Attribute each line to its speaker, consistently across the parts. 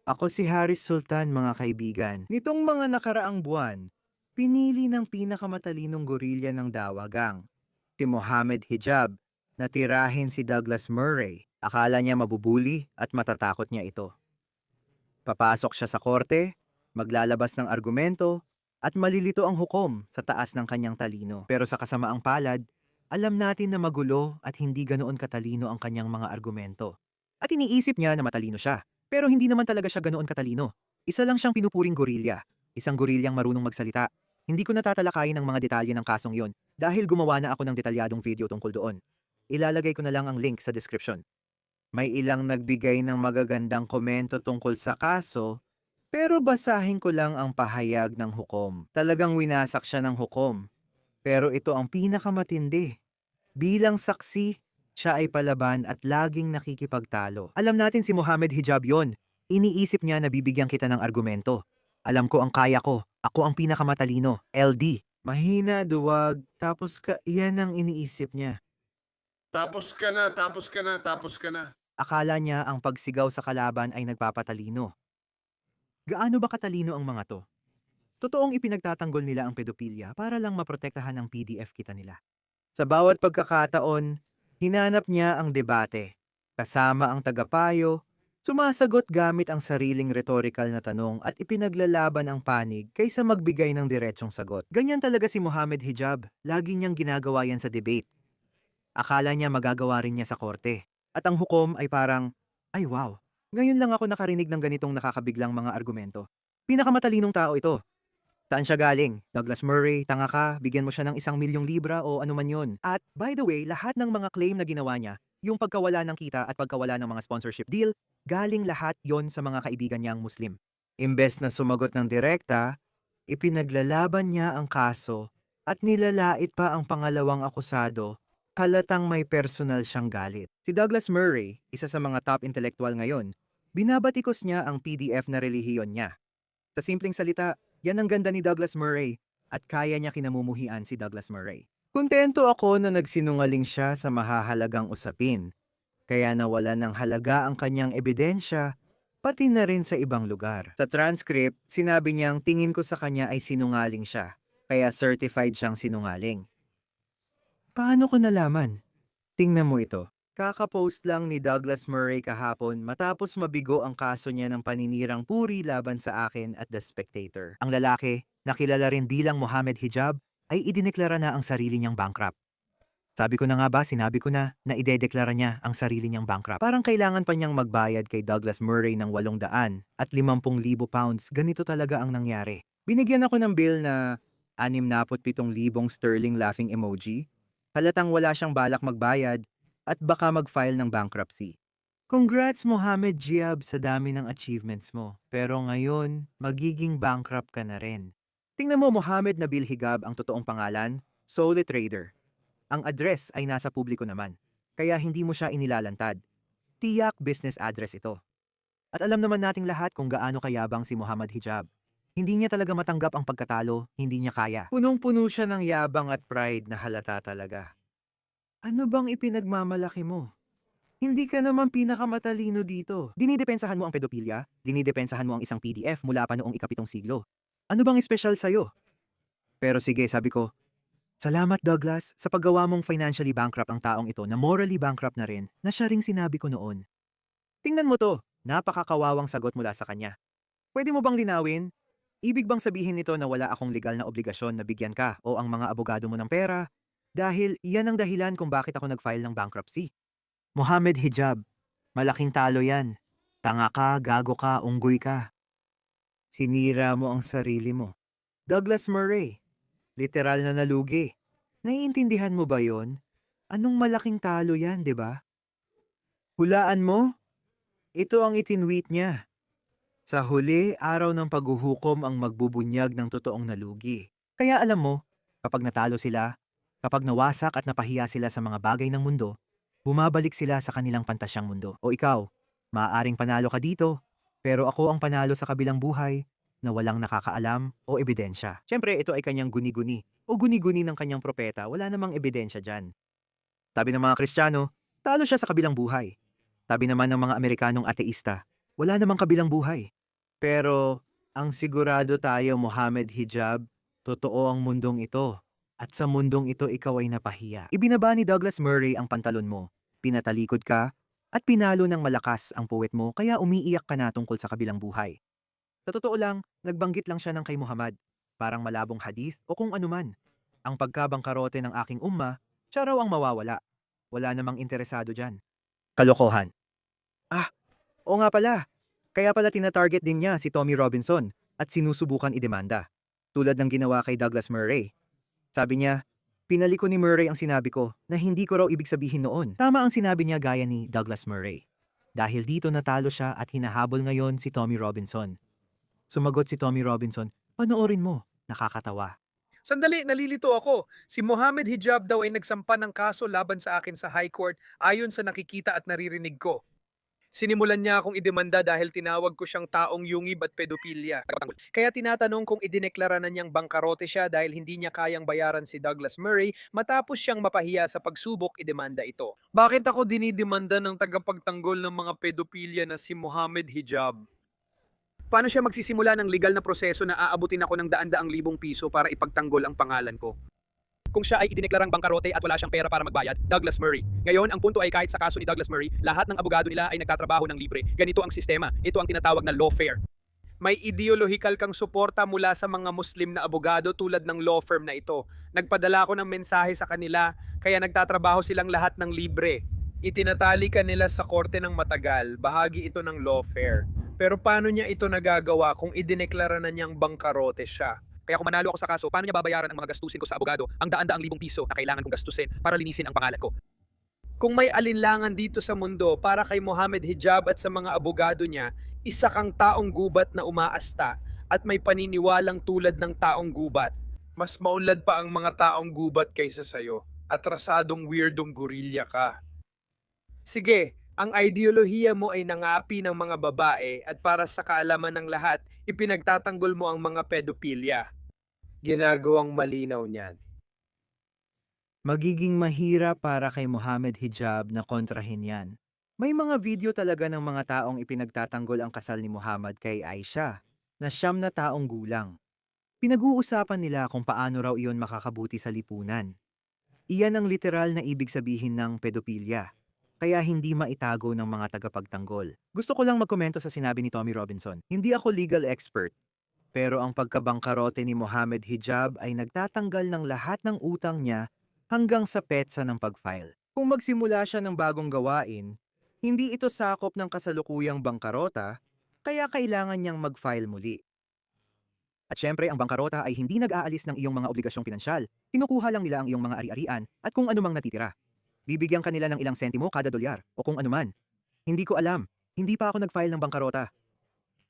Speaker 1: Ako si Haris Sultan, mga kaibigan. Nitong mga nakaraang buwan, pinili ng pinakamatalinong gorilya ng dawagang, si Mohammed Hijab, na tirahin si Douglas Murray. Akala niya mabubuli at matatakot niya ito. Papasok siya sa korte, maglalabas ng argumento, at malilito ang hukom sa taas ng kanyang talino. Pero sa kasamaang palad, alam natin na magulo at hindi ganoon katalino ang kanyang mga argumento. At iniisip niya na matalino siya. Pero hindi naman talaga siya ganoon katalino. Isa lang siyang pinupuring gorilya. Isang gorilyang marunong magsalita. Hindi ko natatalakayin ang mga detalye ng kasong yon dahil gumawa na ako ng detalyadong video tungkol doon. Ilalagay ko na lang ang link sa description. May ilang nagbigay ng magagandang komento tungkol sa kaso, pero basahin ko lang ang pahayag ng hukom. Talagang winasak siya ng hukom. Pero ito ang pinakamatindi. Bilang saksi, siya ay palaban at laging nakikipagtalo. Alam natin si Mohammed Hijab yon. Iniisip niya na bibigyan kita ng argumento. Alam ko ang kaya ko. Ako ang pinakamatalino. LD. Mahina, duwag. Tapos yan ang iniisip niya.
Speaker 2: Tapos ka na, tapos ka na, tapos ka na.
Speaker 1: Akala niya ang pagsigaw sa kalaban ay nagpapatalino. Gaano ba katalino ang mga to? Totoong ipinagtatanggol nila ang pedopilya para lang maprotektahan ang PDF kita nila. Sa bawat pagkakataon, hinanap niya ang debate. Kasama ang tagapayo, sumasagot gamit ang sariling rhetorical na tanong at ipinaglalaban ang panig kaysa magbigay ng diretsong sagot. Ganyan talaga si Mohammed Hijab. Lagi niyang ginagawa yan sa debate. Akala niya magagawa rin niya sa korte. At ang hukom ay parang, ay wow, ngayon lang ako nakarinig ng ganitong nakakabiglang mga argumento. Pinakamatalinong tao ito. Saan siya galing? Douglas Murray, tanga ka, bigyan mo siya ng 1 milyong libra o ano man yun. At by the way, lahat ng mga claim na ginawa niya, yung pagkawala ng kita at pagkawala ng mga sponsorship deal, galing lahat yon sa mga kaibigan niyang Muslim. Imbes na sumagot ng direkta, ipinaglalaban niya ang kaso at nilalait pa ang pangalawang akusado, halatang may personal siyang galit. Si Douglas Murray, isa sa mga top intellectual ngayon, binabatikos niya ang PDF na relihiyon niya. Sa simpleng salita, yan ang ganda ni Douglas Murray at kaya niya kinamumuhian si Douglas Murray. Kontento ako na nagsinungaling siya sa mahahalagang usapin, kaya nawala ng halaga ang kanyang ebidensya, pati na rin sa ibang lugar. Sa transcript, sinabi niyang tingin ko sa kanya ay sinungaling siya, kaya certified siyang sinungaling. Paano ko nalaman? Tingnan mo ito. Kakapost lang ni Douglas Murray kahapon matapos mabigo ang kaso niya ng paninirang puri laban sa akin at The Spectator. Ang lalaki, na kilala rin bilang Mohammed Hijab, ay idineklara na ang sarili niyang bankrupt. Sabi ko na nga ba, sinabi ko na idedeklara niya ang sarili niyang bankrupt. Parang kailangan pa niyang magbayad kay Douglas Murray ng 800 at 50,000 pounds. Ganito talaga ang nangyari. Binigyan ako ng bill na 67,000 sterling laughing emoji. Halatang wala siyang balak magbayad at baka mag-file ng bankruptcy. Congrats Mohammed Giab sa dami ng achievements mo. Pero ngayon, magiging bankrupt ka na rin. Tingnan mo Mohammed Nabil Higab ang totoong pangalan, Sole Trader. Ang address ay nasa publiko naman, kaya hindi mo siya inilalantad. Tiyak business address ito. At alam naman nating lahat kung gaano kayabang si Muhammad Hijab. Hindi niya talaga matanggap ang pagkatalo, hindi niya kaya. Punong-puno siya ng yabang at pride na halata talaga. Ano bang ipinagmamalaki mo? Hindi ka naman pinakamatalino dito. Dinidepensahan mo ang pedopilya, dinidepensahan mo ang isang PDF mula pa noong ika-7 siglo. Ano bang espesyal sa'yo? Pero sige, sabi ko, salamat Douglas sa paggawa mong financially bankrupt ang taong ito na morally bankrupt na rin na siya ring sinabi ko noon. Tingnan mo to, napakakawawang sagot mula sa kanya. Pwede mo bang linawin? Ibig bang sabihin nito na wala akong legal na obligasyon na bigyan ka o ang mga abogado mo ng pera? Dahil iyan ang dahilan kung bakit ako nag-file ng bankruptcy. Mohammed Hijab, malaking talo yan. Tanga ka, gago ka, unggoy ka. Sinira mo ang sarili mo. Douglas Murray, literal na nalugi. Naiintindihan mo ba yon? Anong malaking talo yan, di ba? Hulaan mo? Ito ang itinweet niya. Sa huli, araw ng paghuhukom ang magbubunyag ng totoong nalugi. Kaya alam mo, kapag natalo sila, kapag nawasak at napahiya sila sa mga bagay ng mundo, bumabalik sila sa kanilang pantasyang mundo. O ikaw, maaaring panalo ka dito, pero ako ang panalo sa kabilang buhay na walang nakakaalam o ebidensya. Siyempre, ito ay kanyang guni-guni o guni-guni ng kanyang propeta, wala namang ebidensya dyan. Sabi ng mga Kristiyano, talo siya sa kabilang buhay. Sabi naman ng mga Amerikanong ateista, Wala namang kabilang buhay. Pero ang sigurado tayo, Mohammed Hijab, totoo ang mundong ito. At sa mundong ito ikaw ay napahiya. Ibinaba ni Douglas Murray ang pantalon mo. Pinatalikod ka at pinalo ng malakas ang puwet mo kaya umiiyak ka na tungkol sa kabilang buhay. Sa totoo lang, nagbanggit lang siya ng kay Muhammad. Parang malabong hadith o kung anuman. Ang pagkabangkarote ng aking umma, siya raw ang mawawala. Wala namang interesado dyan. Kalokohan. Ah, oo nga pala. Kaya pala tina-target din niya si Tommy Robinson at sinusubukan idemanda. Tulad ng ginawa kay Douglas Murray. Sabi niya, pinaliko ni Murray ang sinabi ko na hindi ko raw ibig sabihin noon. Tama ang sinabi niya gaya ni Douglas Murray. Dahil dito natalo siya at hinahabol ngayon si Tommy Robinson. Sumagot si Tommy Robinson, panoorin mo, nakakatawa.
Speaker 3: Sandali, nalilito ako. Si Mohammed Hijab daw ay nagsampa ng kaso laban sa akin sa High Court ayon sa nakikita at naririnig ko. Sinimulan niya akong idemanda dahil tinawag ko siyang taong yungib at pedopilya. Kaya tinatanong kung idineklara na niyang bangkarote siya dahil hindi niya kayang bayaran si Douglas Murray matapos siyang mapahiya sa pagsubok idemanda ito. Bakit ako dinidemanda ng tagapagtanggol ng mga pedopilya na si Mohammed Hijab? Paano siya magsisimula ng legal na proseso na aabutin ako ng daan-daang libong piso para ipagtanggol ang pangalan ko? Kung siya ay idineklarang bangkarote at wala siyang pera para magbayad, Douglas Murray. Ngayon, ang punto ay kahit sa kaso ni Douglas Murray, lahat ng abogado nila ay nagtatrabaho ng libre. Ganito ang sistema. Ito ang tinatawag na lawfare. May ideolohikal kang suporta mula sa mga Muslim na abogado tulad ng law firm na ito. Nagpadala ko ng mensahe sa kanila, kaya nagtatrabaho silang lahat ng libre. Itinatali ka nila sa korte ng matagal, bahagi ito ng lawfare. Pero paano niya ito nagagawa kung idineklara na niyang bangkarote siya? Kaya kung manalo ako sa kaso, paano niya babayaran ang mga gastusin ko sa abogado, ang daan-daang libong piso na kailangan kong gastusin para linisin ang pangalan ko? Kung may alinlangan dito sa mundo para kay Mohammed Hijab at sa mga abogado niya, isa kang taong gubat na umaasta at may paniniwalang tulad ng taong gubat. Mas maunlad pa ang mga taong gubat kaysa sayo. Atrasadong weirdong gorilya ka. Sige, ang ideolohiya mo ay nangapi ng mga babae at para sa kaalaman ng lahat, ipinagtatanggol mo ang mga pedopilya. Ginagawang malinaw niyan.
Speaker 1: Magiging mahirap para kay Mohammed Hijab na kontrahin yan. May mga video talaga ng mga taong ipinagtatanggol ang kasal ni Muhammad kay Aisha, na 9 na taong gulang. Pinag-uusapan nila kung paano raw iyon makakabuti sa lipunan. Iyan ang literal na ibig sabihin ng pedopilya, kaya hindi maitago ng mga tagapagtanggol. Gusto ko lang magkomento sa sinabi ni Tommy Robinson. Hindi ako legal expert, pero ang pagkabangkarote ni Mohammed Hijab ay nagtatanggal ng lahat ng utang niya hanggang sa petsa ng pag-file. Kung magsimula siya ng bagong gawain, hindi ito sakop ng kasalukuyang bangkarota, kaya kailangan niyang mag-file muli. At syempre, ang bangkarota ay hindi nag-aalis ng iyong mga obligasyong pinansyal. Kinukuha lang nila ang iyong mga ari-arian at kung anumang natitira. Bibigyan ka nila ng ilang sentimo kada dolyar o kung anuman. Hindi ko alam. Hindi pa ako nag-file ng bangkarota.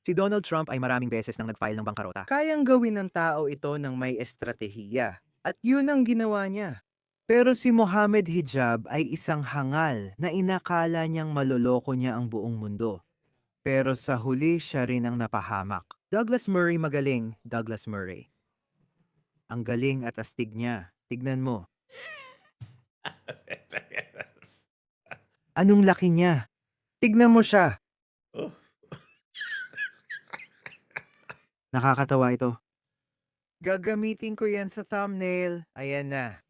Speaker 1: Si Donald Trump ay maraming beses nang nag-file ng bangkarota. Kayang gawin ng tao ito ng may estratehiya. At yun ang ginawa niya. Pero si Mohammed Hijab ay isang hangal na inakala niyang maloloko niya ang buong mundo. Pero sa huli siya rin ang napahamak. Douglas Murray magaling, Douglas Murray. Ang galing at astig niya. Tignan mo. Anong laki niya? Tignan mo siya. Nakakatawa ito. Gagamitin ko yan sa thumbnail. Ayan na.